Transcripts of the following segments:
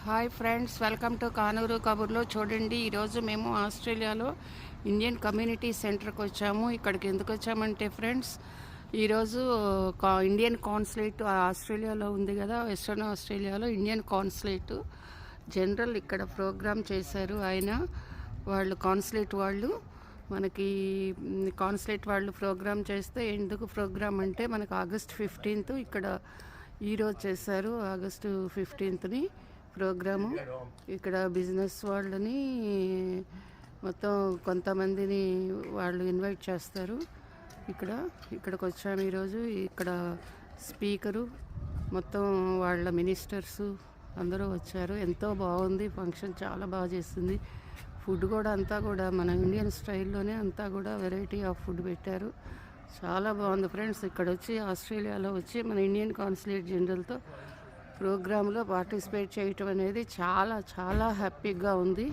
Hi friends, welcome to Kanuru కబుర్లో. చూడండి, ఈరోజు మేము ఆస్ట్రేలియాలో ఇండియన్ కమ్యూనిటీ సెంటర్కి వచ్చాము. ఇక్కడికి ఎందుకు వచ్చామంటే ఫ్రెండ్స్, ఈరోజు ఇండియన్ కాన్సులేట్ ఆస్ట్రేలియాలో ఉంది కదా, వెస్ట్రన్ ఆస్ట్రేలియాలో ఇండియన్ కాన్సులేట్ జనరల్ ఇక్కడ ప్రోగ్రామ్ చేశారు. వాళ్ళు కాన్సులేట్ వాళ్ళు మనకి కాన్సులేట్ వాళ్ళు ప్రోగ్రామ్ చేస్తే, ఎందుకు ప్రోగ్రామ్ అంటే మనకు ఆగస్ట్ 15 ఇక్కడ ఈరోజు చేశారు. ఆగస్టు 15ని ప్రోగ్రాము. ఇక్కడ బిజినెస్ వాళ్ళని మొత్తం కొంతమందిని వాళ్ళు ఇన్వైట్ చేస్తారు. ఇక్కడికి వచ్చాము ఈరోజు. ఇక్కడ స్పీకరు మొత్తం వాళ్ళ మినిస్టర్సు అందరూ వచ్చారు. ఎంతో బాగుంది ఫంక్షన్, చాలా బాగా చేస్తుంది. ఫుడ్ కూడా అంతా కూడా మన ఇండియన్ స్టైల్లోనే అంతా కూడా వెరైటీ ఆఫ్ ఫుడ్ పెట్టారు. చాలా బాగుంది ఫ్రెండ్స్. ఇక్కడ వచ్చి ఆస్ట్రేలియాలో వచ్చి మన ఇండియన్ కాన్సులేట్ జనరల్తో ప్రోగ్రాంలో పార్టిసిపేట్ చేయటం అనేది చాలా చాలా హ్యాపీగా ఉంది.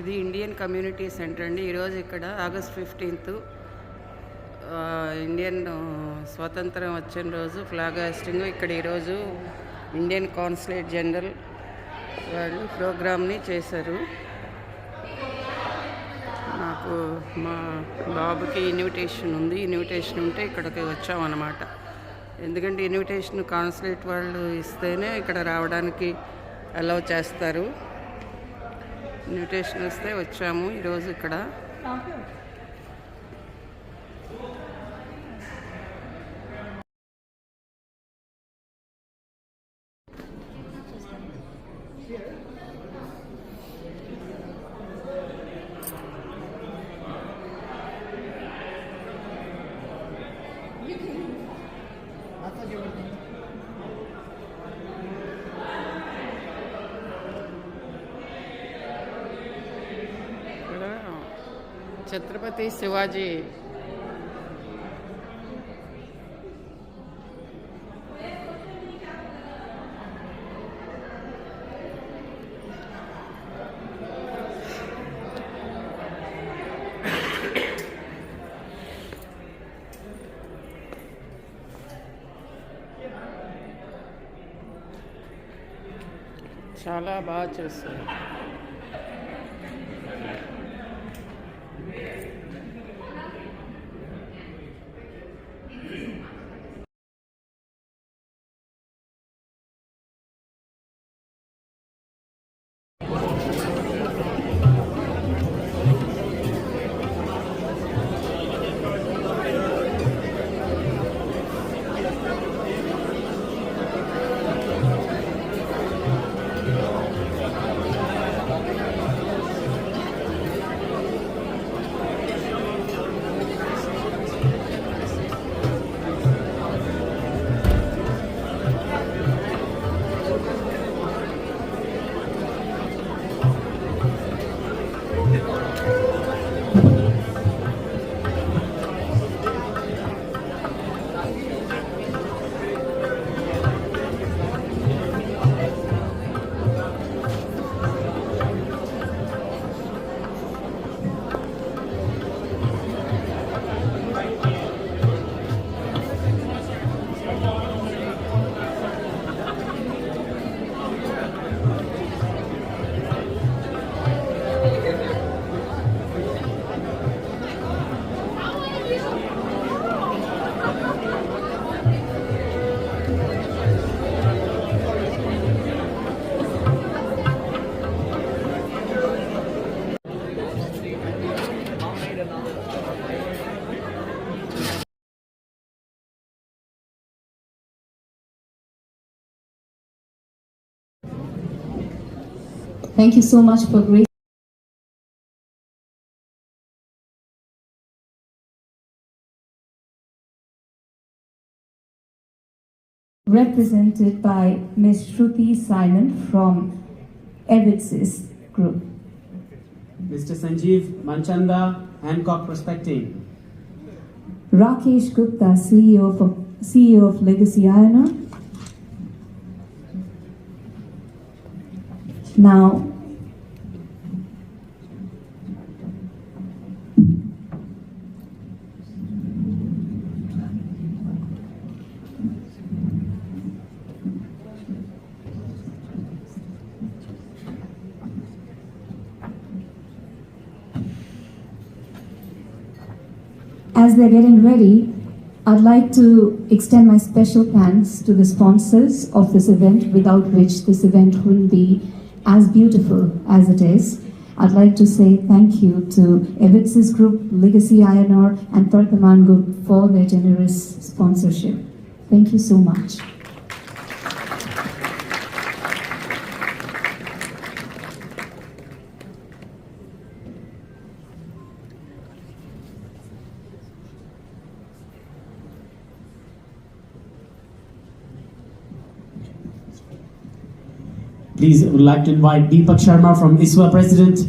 ఇది ఇండియన్ కమ్యూనిటీ సెంటర్ అండి. ఈరోజు ఇక్కడ ఆగస్ట్ 15 ఇండియన్ స్వాతంత్రం వచ్చిన రోజు ఫ్లాగ్ హాస్టింగ్. ఇక్కడ ఈరోజు ఇండియన్ కాన్సులేట్ జనరల్ వాళ్ళు ప్రోగ్రామ్ని చేశారు. నాకు మా బాబుకి ఇన్విటేషన్ ఉంటే ఇక్కడికి వచ్చామన్నమాట. ఎందుకంటే ఇన్విటేషన్ కాన్సులేట్ వాళ్ళు ఇస్తేనే ఇక్కడ రావడానికి అలౌ చేస్తారు. ఇన్విటేషన్ వస్తే వచ్చాము ఈరోజు ఇక్కడ. ఛత్రపతి శివాజీ చాలా బాగా చేస్తారు. Thank you so much for great represented by Ms. Shruti Simon from Evitzis Group. Mr. Sanjeev Manchanda, Hancock Prospecting. Rakesh Gupta, CEO of Legacy Iron. Now, As they're getting ready, I'd like to extend my special thanks to the sponsors of this event, without which this event wouldn't be as beautiful as it is. I'd like to say thank you to Evitsis Group, Legacy Iron Ore, and Torkaman Group for their generous sponsorship. Thank you so much. Please, I would like to invite Deepak Sharma from ISWA President.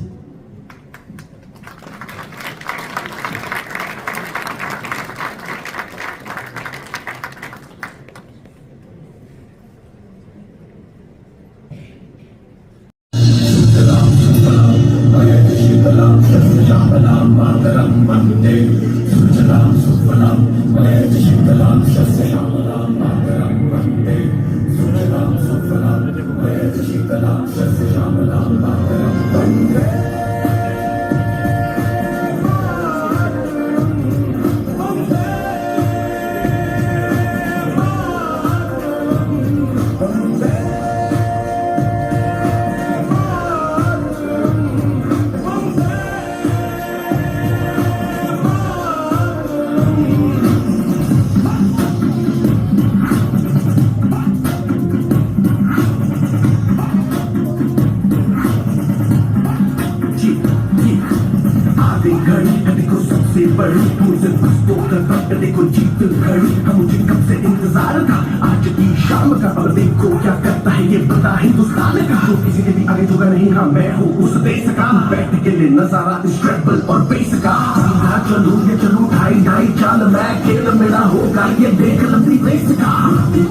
बड़ी मुझे दोस्तों का बटने को जीत घड़ी मुझे कब से इंतजार था आज की शाम का अब देखो क्या करता है ये बता हिंदुस्तान का जो किसी ने भी आगे झुका नहीं हाँ मैं हूँ उस देश का बैठ के लिए नजारा इस ट्रेबल और बेस का सीधा चलूं ये चलूं ढाई ढाई चाल मैं खेल मेरा होगा ये देख लंबी रेस का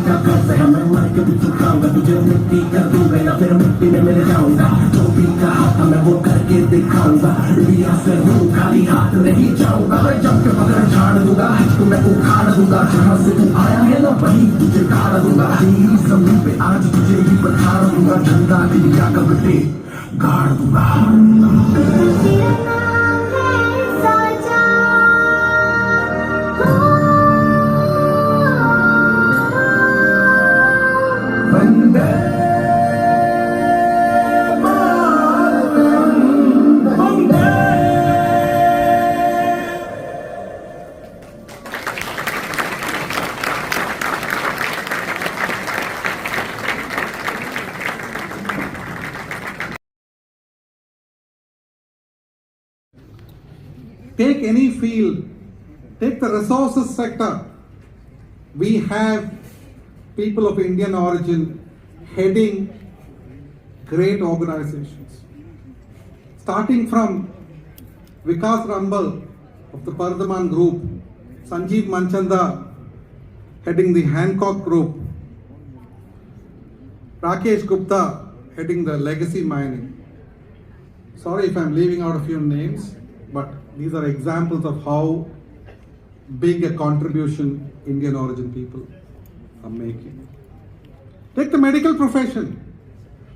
क्या करते हैं मैं मर के भी चुकाऊंगा तुझे मिट्टी कर दूंगा या फिर मिट्टी में मिल जाऊंगा जो भी कहा था मैं वो करके दिखाऊंगा लिया से हूँ खाली हाथ नहीं जाऊंगा मैं जब के बगैर झाड़ दूंगा तो मैं उखाड़ दूंगा जहाँ से तू आया है ना वही तुझे गाड़ दूंगा तेरी जमीन पे आज तुझे ही पछाड़ दूंगा झंडा दिया कबटे गाड़ दूंगा Take any field, take the resources sector. We have people of Indian origin heading great organizations. Starting from Vikas Rambal of the Pardhaman Group, Sanjeev Manchanda heading the Hancock Group, Rakesh Gupta heading the Legacy Mining. Sorry if I'm leaving out a few names, but these are examples of how big a contribution Indian origin people are making. Take the medical profession.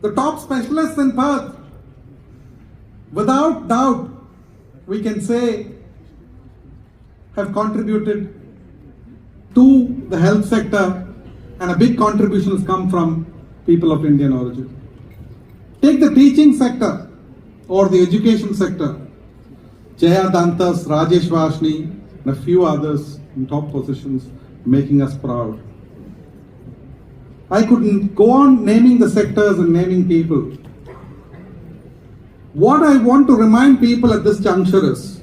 The top specialists in Perth, without doubt, we can say, have contributed to the health sector, and a big contribution has come from people of Indian origin. Take the teaching sector or the education sector. Jaya Dantas, Rajesh Vashni, and a few others in top positions making us proud. I couldn't go on naming the sectors and naming people. What I want to remind people at this juncture is,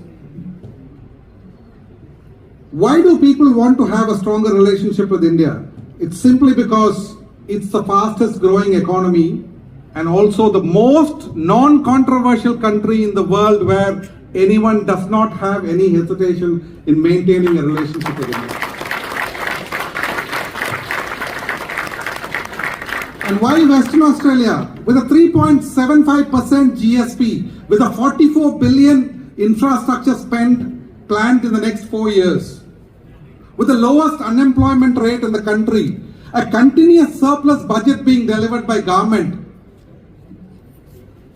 why do people want to have a stronger relationship with India? It's simply because it's the fastest growing economy and also the most non-controversial country in the world where anyone does not have any hesitation in maintaining a relationship with India. And why Western Australia? With a 3.75% GSP, with a 44 billion infrastructure spend planned in the next 4 years, with the lowest unemployment rate in the country, a continuous surplus budget being delivered by government.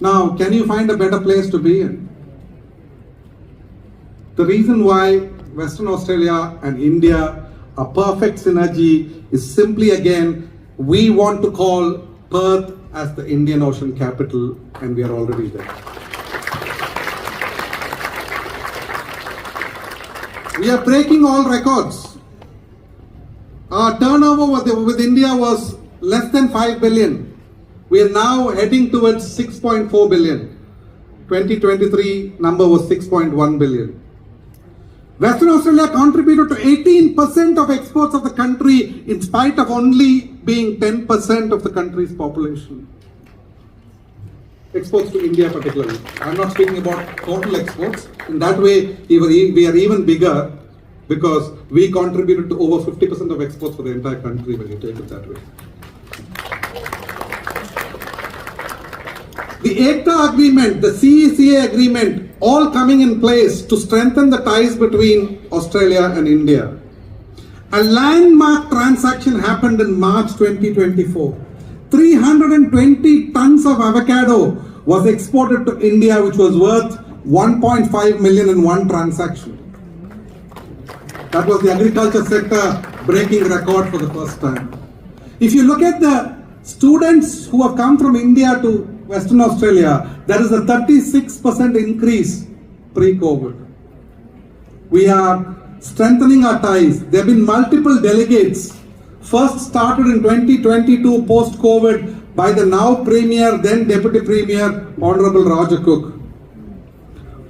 Now, can you find a better place to be in? The reason why Western Australia and India, a perfect synergy is simply again, we want to call Perth as the Indian Ocean capital, and we are already there. We are breaking all records. Our turnover with India was less than 5 billion. We are now heading towards 6.4 billion. 2023 number was 6.1 billion. Western Australia contributed to 18% of exports of the country in spite of only being 10% of the country's population. Exports to India particularly. I'm not speaking about total exports. In that way, we are even bigger because we contributed to over 50% of exports for the entire country when you take it that way. The ECTA agreement, the CECA agreement, all coming in place to strengthen the ties between Australia and India. A landmark transaction happened in March 2024. 320 tons of avocado was exported to India, which was worth 1.5 million in one transaction. That was the agriculture sector breaking record for the first time. If you look at the students who have come from India to Western Australia, there is a 36% increase pre-COVID. We are strengthening our ties. There have been multiple delegates. First started in 2022 post-COVID by the now Premier, then Deputy Premier, Honorable Roger Cook.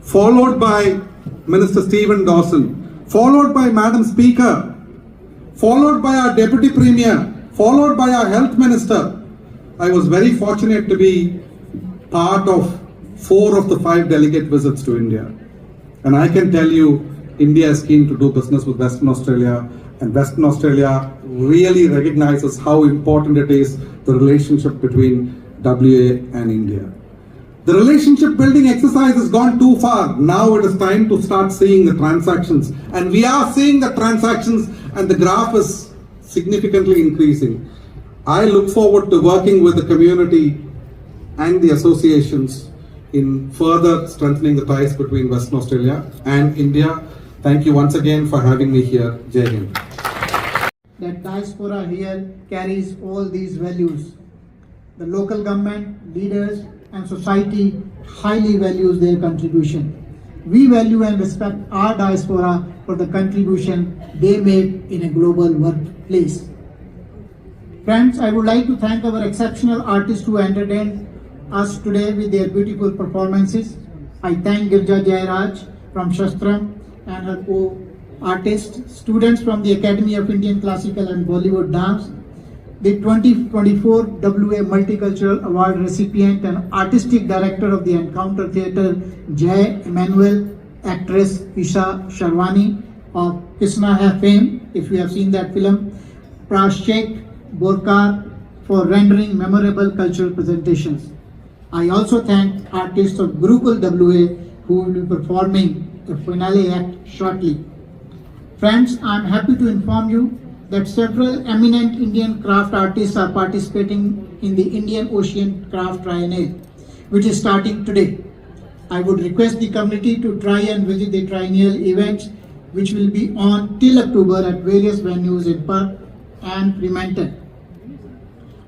Followed by Minister Stephen Dawson. Followed by Madam Speaker. Followed by our Deputy Premier. Followed by our Health Minister. I was very fortunate to be part of 4 of the 5 delegate visits to India. And I can tell you, India is keen to do business with Western Australia, and Western Australia really recognizes how important it is, the relationship between WA and India. The relationship building exercise has gone too far. Now it is time to start seeing the transactions. And we are seeing the transactions, and the graph is significantly increasing. I look forward to working with the community and the associations in further strengthening the ties between Western Australia and India. Thank you once again for having me here. Jai Hind. That diaspora here carries all these values. The local government, leaders and society highly values their contribution. We value and respect our diaspora for the contribution they made in a global workplace. Friends, I would like to thank our exceptional artists who entertained us today with their beautiful performances. I thank Girja Jairaj from Shastram and her co-artists, students from the Academy of Indian Classical and Bollywood Dance, the 2024 WA Multicultural Award recipient and Artistic Director of the Encounter Theatre, Jai Emmanuel, actress Isha Sharwani of Kisna Hai fame, if you have seen that film, Prashek Borkar for rendering memorable cultural presentations. I also thank artists of Gurukul WA who will be performing the finale act shortly. Friends, I am happy to inform you that several eminent Indian craft artists are participating in the Indian Ocean Craft Triennial, which is starting today. I would request the community to try and visit the triennial events, which will be on till October at various venues in Perth and Fremantle.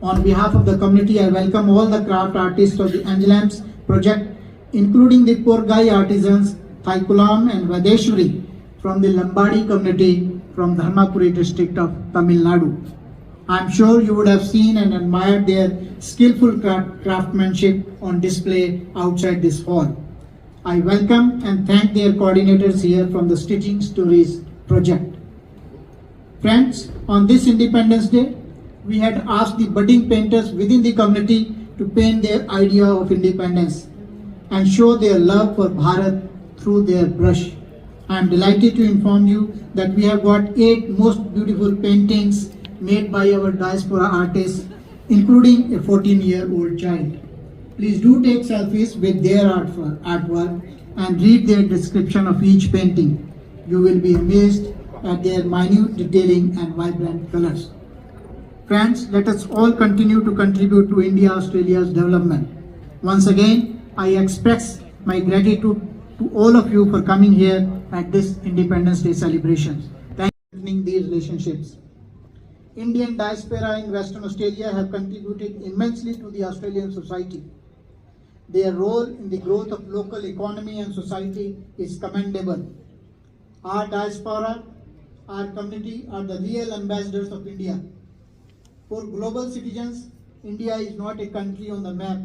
On behalf of the community, I welcome all the craft artists of the Angelams project, including the Porgai artisans, Thaikulam and Vadeshwari from the Lambadi community from Dharmapuri district of Tamil Nadu. I am sure you would have seen and admired their skillful craftsmanship on display outside this hall. I welcome and thank their coordinators here from the Stitching Stories project. Friends, on this Independence Day, we had asked the budding painters within the community to paint their idea of independence and show their love for Bharat through their brush. I am delighted to inform you that we have got 8 most beautiful paintings made by our diaspora artists, including a 14-year-old child. Please do take selfies with their artwork and read their description of each painting. You will be amazed at their minute detailing and vibrant colors. Friends, let us all continue to contribute to India-Australia's development. Once again, I express my gratitude to all of you for coming here at this Independence Day celebrations. Thank you for strengthening these relationships. Indian diaspora in Western Australia have contributed immensely to the Australian society. Their role in the growth of local economy and society is commendable. Our diaspora, our community are the real ambassadors of India. For global citizens, India is not a country on the map.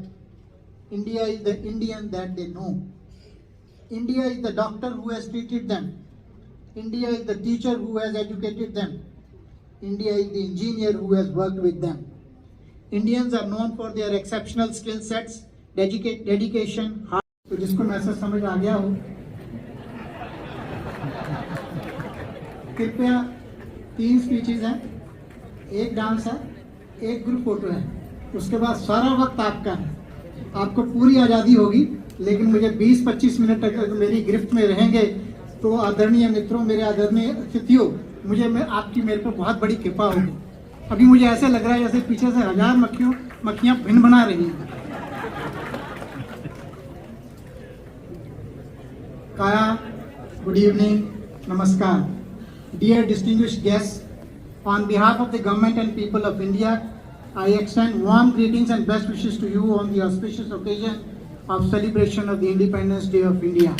India is the Indian that they know. India is the doctor who has treated them. India is the teacher who has educated them. India is the engineer who has worked with them. Indians are known for their exceptional skill sets, dedication, hard. तो जिसको message समझ आ गया हो, कृपया 3 speeches हैं, 1 dance है, 1 group photo है, उसके बाद सारा वक्त आपका है। आपको पूरी आज़ादी होगी, लेकिन मुझे 20-25 मिनट तक मेरी गिरफ्त में रहेंगे तो आदरणीय मित्रों, मेरे आदरणीय अतिथियों, आपकी मेरे पर बहुत बड़ी कृपा होगी। अभी मुझे ऐसे लग रहा है जैसे पीछे से 1000 मक्खियां भिन बना रही हैं। Kaya, good evening, namaskar. Dear distinguished guests, on behalf of the government and people of India, I extend warm greetings and best wishes to you on the auspicious occasion of celebration of the Independence Day of India.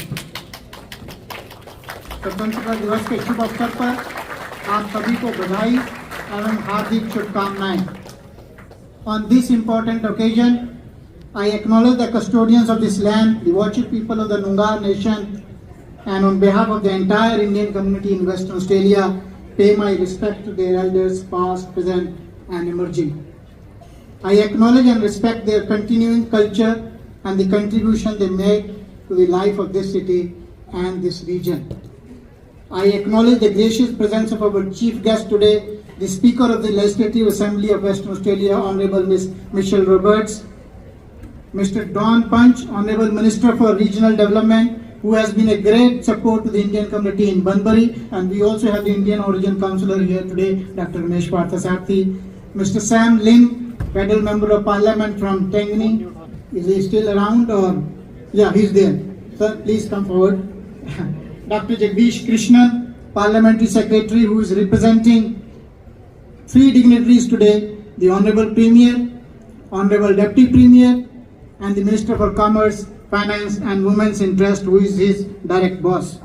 स्वतंत्रता दिवस के शुभ अवसर पर आप सभी को बधाई एवं हार्दिक शुभकामनाएं। On this important occasion, I acknowledge the custodians of this land, the Whadjuk people of the Noongar nation, and on behalf of the entire Indian community in Western Australia, pay my respect to their elders, past, present, and emerging. I acknowledge and respect their continuing culture and the contribution they made to the life of this city and this region. I acknowledge the gracious presence of our chief guest today, the Speaker of the Legislative Assembly of Western Australia, Honourable Ms. Michelle Roberts, Mr. Don Punch, Honourable Minister for Regional Development, who has been a great support to the Indian community in Bunbury, and we also have the Indian Origin Councillor here today, Dr. Ramesh Parthasarathy, Mr. Sam Lin, Federal Member of Parliament from Tangni. Is he still around or? Yeah, he's there. Sir, please come forward. Dr. Jagdish Krishnan, Parliamentary Secretary, who is representing 3 dignitaries today, the Honourable Premier, Honourable Deputy Premier, and the Minister for Commerce, Finance and Women's Interest, who is his direct boss.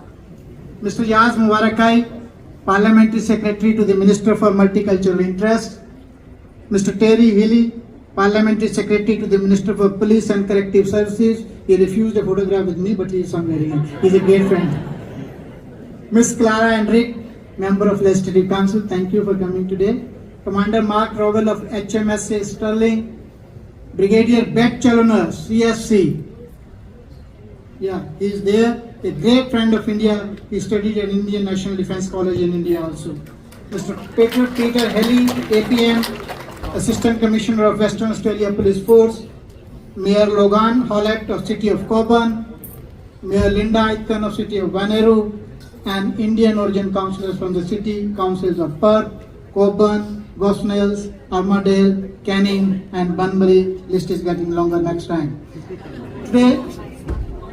Mr. Yaz Mubarakai, Parliamentary Secretary to the Minister for Multicultural Interest. Mr. Terry Healy, Parliamentary Secretary to the Minister for Police and Corrective Services. He refused a photograph with me, but he is somewhere here. He is a great friend. Ms. Clara Enrique, Member of Legislative Council, thank you for coming today. Commander Mark Rowell of HMSA Sterling. Brigadier Beck Challoner, CSC. Yeah, he is there. A great friend of India. He studied at Indian National Defence College in India also. Mr. Peter Helly, APM, Assistant Commissioner of Western Australia Police Force. Mayor Logan Hollett of City of Coburn. Mayor Linda Aitken of City of Wanneroo. And Indian Origin Councillors from the City Councils of Perth, Coburn, Gosnells, Armadale, Canning and Bunbury. List is getting longer next time. Today,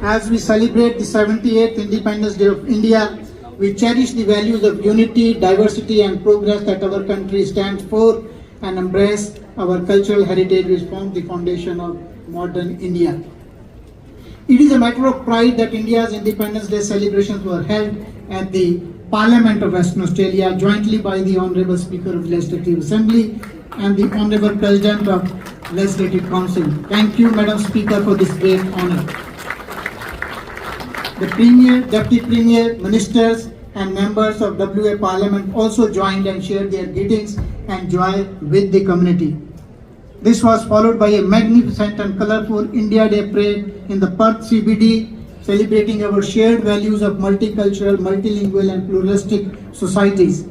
as we celebrate the 78th Independence Day of India, we cherish the values of unity, diversity and progress that our country stands for and embrace our cultural heritage which forms the foundation of modern India. It is a matter of pride that India's Independence Day celebrations were held at the Parliament of Western Australia jointly by the Honourable Speaker of the Legislative Assembly and the Honourable President of Legislative Council. Thank you, Madam Speaker, for this great honour. The Premier, Deputy Premier, Ministers and members of WA Parliament also joined and shared their greetings and joy with the community. This was followed by a magnificent and colourful India Day parade in the Perth CBD, celebrating our shared values of multicultural, multilingual and pluralistic societies.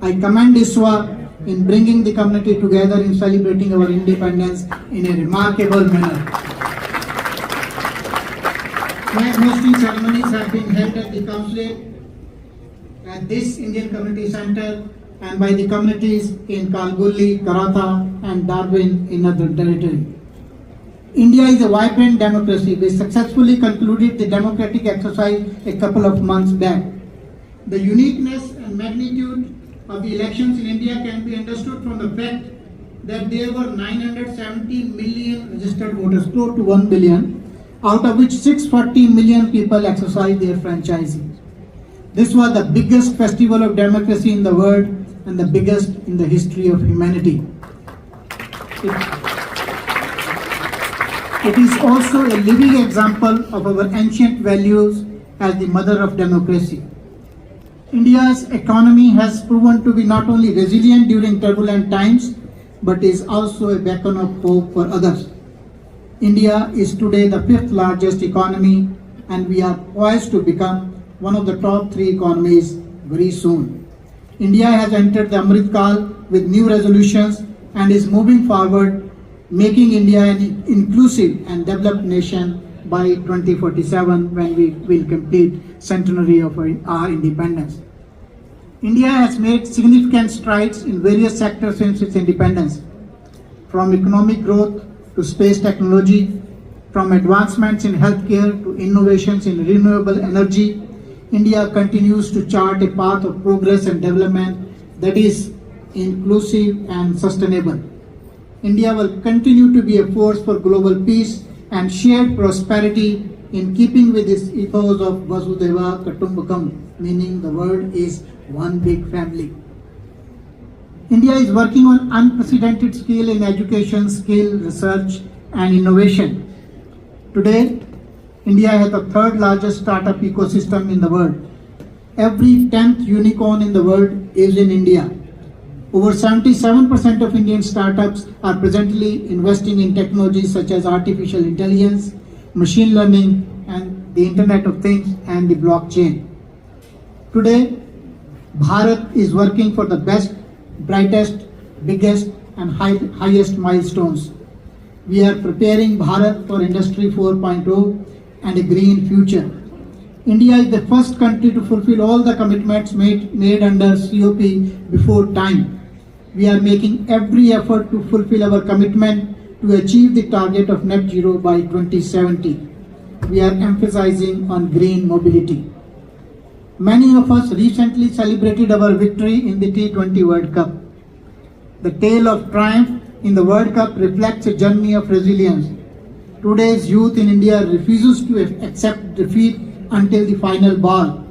I commend ISWA in bringing the community together in celebrating our independence in a remarkable manner. Flag hosting ceremonies have been held at the consulate, at this Indian Community Centre and by the communities in Kalgoorlie, Karratha and Darwin in Northern Territory. India is a vibrant democracy. We successfully concluded the democratic exercise a couple of months back. The uniqueness and magnitude of the elections in India can be understood from the fact that there were 970 million registered voters, close to 1 billion, out of which 640 million people exercised their franchise. This was the biggest festival of democracy in the world and the biggest in the history of humanity. It is also a living example of our ancient values as the mother of democracy. India's economy has proven to be not only resilient during turbulent times, but is also a beacon of hope for others. India is today the 5th largest economy, and we are poised to become one of the top 3 economies very soon. India has entered the Amrit Kal with new resolutions and is moving forward, making India an inclusive and developed nation by 2047, when we will complete centenary of our independence. India has made significant strides in various sectors since its independence, from economic growth to space technology, from advancements in healthcare to innovations in renewable energy. India continues to chart a path of progress and development that is inclusive and sustainable. India will continue to be a force for global peace and shared prosperity in keeping with its ethos of Vasudhaiva Kutumbakam, meaning the world is one big family. India is working on unprecedented scale in education, skill, research and innovation. Today, India has the 3rd largest startup ecosystem in the world. Every 10th unicorn in the world is in India. Over 77% of Indian startups are presently investing in technologies such as artificial intelligence, machine learning, and the Internet of Things and the blockchain. Today, Bharat is working for the best, brightest, biggest, and highest milestones. We are preparing Bharat for Industry 4.0 and a green future. India is the first country to fulfill all the commitments made under COP before time. We are making every effort to fulfill our commitment to achieve the target of net zero by 2070. We are emphasizing on green mobility. Many of us recently celebrated our victory in the T20 World Cup. The tale of triumph in the World Cup reflects a journey of resilience. Today's youth in India refuses to accept defeat until the final ball,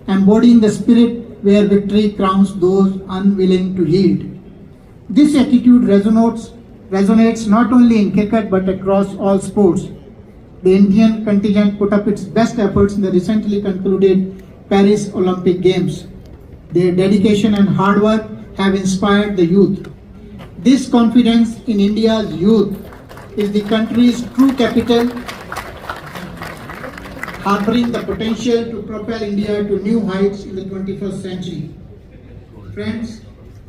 embodying the spirit where victory crowns those unwilling to yield. This attitude resonates not only in cricket but across all sports. The Indian contingent put up its best efforts in the recently concluded Paris Olympic Games. Their dedication and hard work have inspired the youth. This confidence in India's youth is the country's true capital, harboring the potential to propel India to new heights in the 21st century. Friends,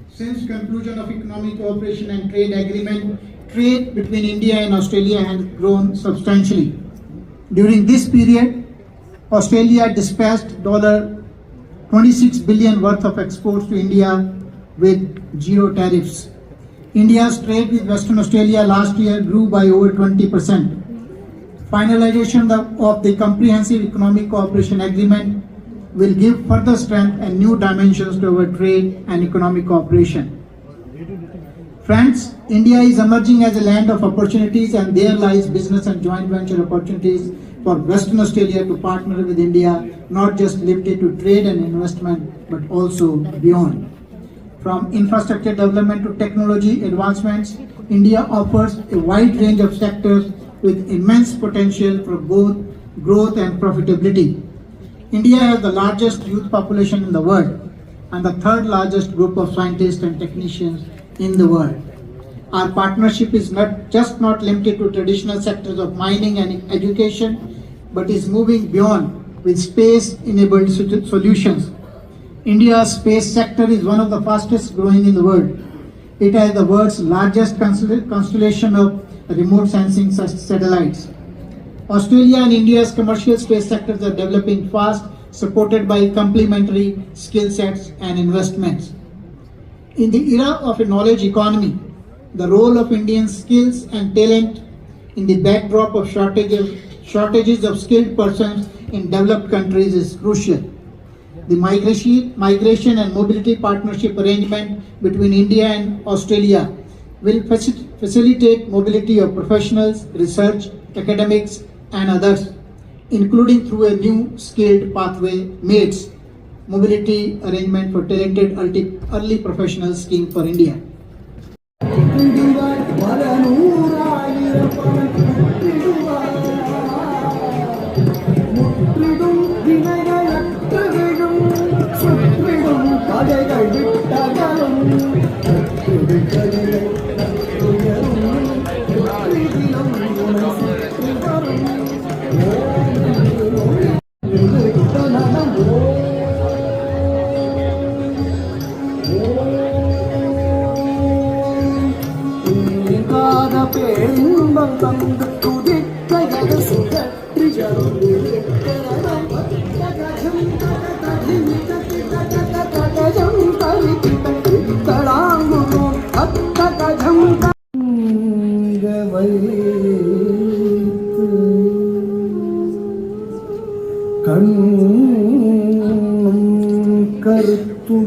since conclusion of economic cooperation and trade agreement, trade between India and Australia has grown substantially. During this period, Australia dispatched $26 billion worth of exports to India with 0 tariffs. India's trade with Western Australia last year grew by over 20%. Finalization of the Comprehensive Economic Cooperation Agreement will give further strength and new dimensions to our trade and economic cooperation. Friends, India is emerging as a land of opportunities, and there lies business and joint venture opportunities for Western Australia to partner with India, not just limited to trade and investment, but also beyond. From infrastructure development to technology advancements, India offers a wide range of sectors with immense potential for both growth and profitability. India has the largest youth population in the world and the 3rd largest group of scientists and technicians in the world. Our partnership is not limited to traditional sectors of mining and education, but is moving beyond with space-enabled solutions. India's space sector is one of the fastest growing in the world. It has the world's largest constellation of remote sensing satellites. Australia and India's commercial space sectors are developing fast, supported by complementary skill sets and investments. In the era of a knowledge economy, the role of Indian skills and talent in the backdrop of shortages of skilled persons in developed countries is crucial. The migration and mobility partnership arrangement between India and Australia will facilitate mobility of professionals, research, academics, and others, including through a new skilled pathway MATES, Mobility Arrangement for Talented Early Professionals Scheme for India.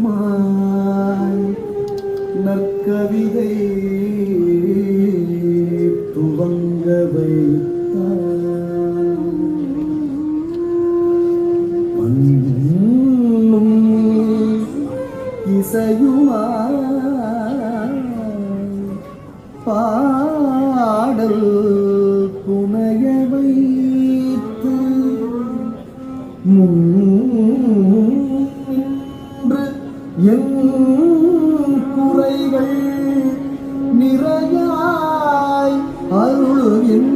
கருத்துமாய் நற்கவிதை துவங்க வைத்தார் பண்ணும் இசையுமாய் பாடல் புனைய வைத்து என் குறைகள் நிறையாய் அருளுகின்றாய்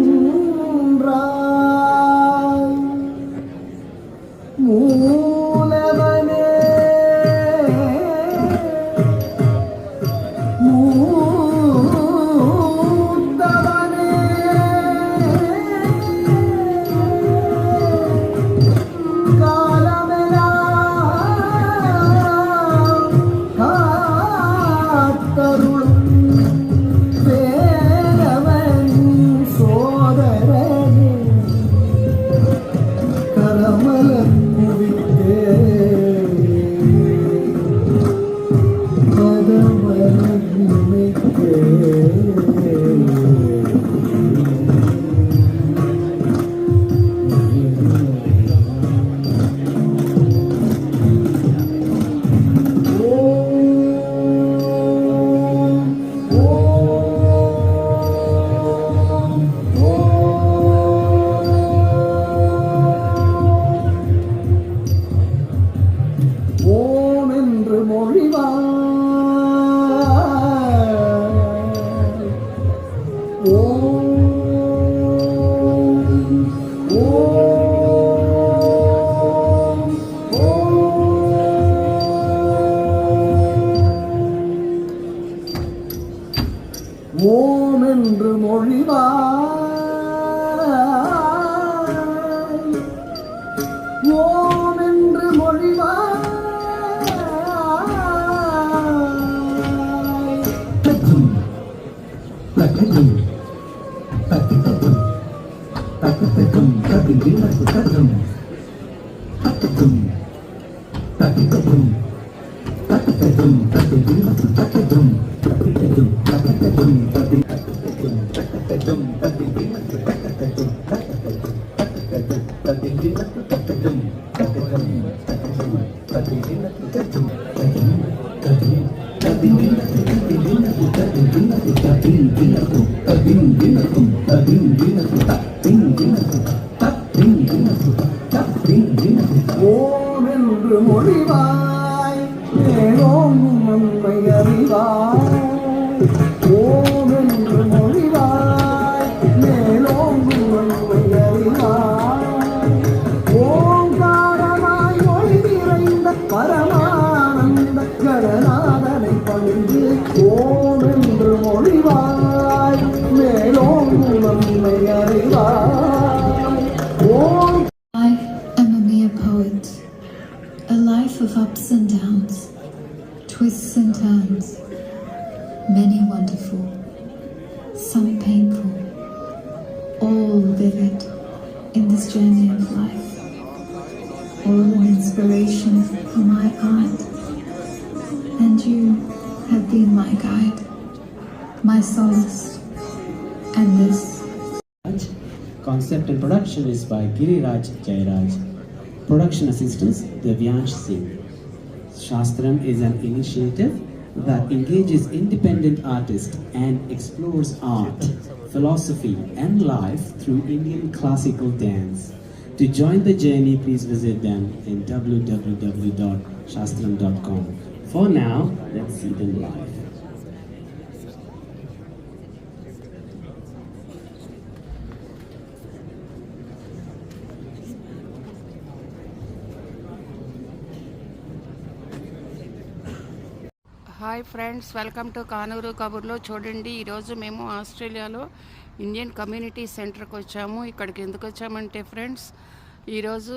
மூலவனே மூத்தவனே ஓம் என்று மொழிவாய் ஓம் என்று மொழிவாய் தக்கும் தக்கும் தக்கும் தக்கும் தக்கும் தக்கும் தக்கும் ஓம் என்று மொழிவாய் மேலோம் நன்மை அறிவாய் ஓம் என்று மொழிவாய் மேலோம் நன்மை அறிவாய் ஓங்காரமாய் மொழி நிறைந்த பரமானந்த கணநாதனை பணிந்து ஓம் என்று மொழிவாய் மேலோம் நன்மை அறிவாய் ஓம் I am a mere poet, a life of ups and downs, twists and turns, many wonderful, some painful, all vivid in this journey of life, all an inspiration for my art, and you have been my guide, my solace, and this. Concept and production is by Giriraj Jairaj. Production assistance Devyansh Singh. Shastram is an initiative that engages independent artists and explores art, philosophy and life through Indian classical dance. To join the journey, please visit them in www.shastram.com. For now, let's see them live. Hi friends, welcome to Kanuru కబుర్లో. చూడండి, ఈరోజు మేము ఆస్ట్రేలియాలో Indian community సెంటర్కి వచ్చాము. ఇక్కడికి ఎందుకు వచ్చామంటే ఫ్రెండ్స్, ఈరోజు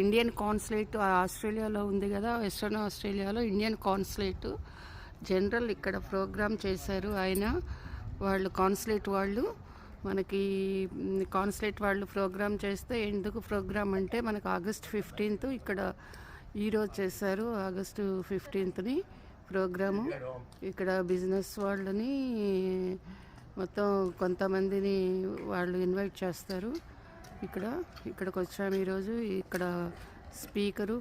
ఇండియన్ కాన్సులేట్ ఆస్ట్రేలియాలో ఉంది కదా, వెస్ట్రన్ ఆస్ట్రేలియాలో ఇండియన్ కాన్సులేట్ జనరల్ ఇక్కడ ప్రోగ్రామ్ చేశారు. ఆయన వాళ్ళు కాన్సులేట్ వాళ్ళు మనకి కాన్సులేట్ వాళ్ళు ప్రోగ్రామ్ చేస్తే, ఎందుకు ప్రోగ్రామ్ అంటే మనకు ఆగస్ట్ 15th ఇక్కడ ఈరోజు చేశారు. August 15th programme. ఇక్కడ బిజినెస్ వాళ్ళని మొత్తం కొంతమందిని వాళ్ళు ఇన్వైట్ చేస్తారు. ఇక్కడికి వచ్చాము ఈరోజు. ఇక్కడ స్పీకరు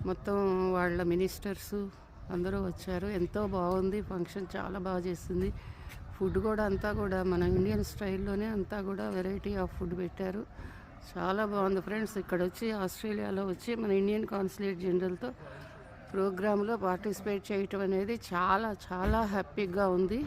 మొత్తం వాళ్ళ మినిస్టర్సు అందరూ వచ్చారు. ఎంతో బాగుంది ఫంక్షన్, చాలా బాగా చేసింది. ఫుడ్ కూడా అంతా కూడా మన ఇండియన్ స్టైల్లోనే అంతా కూడా వెరైటీ ఆఫ్ ఫుడ్ పెట్టారు. చాలా బాగుంది ఫ్రెండ్స్. ఇక్కడ వచ్చి ఆస్ట్రేలియాలో వచ్చి మన ఇండియన్ కాన్సులేట్ జనరల్తో ప్రోగ్రాంలో పార్టిసిపేట్ చేయటం అనేది చాలా చాలా హ్యాపీగా ఉంది.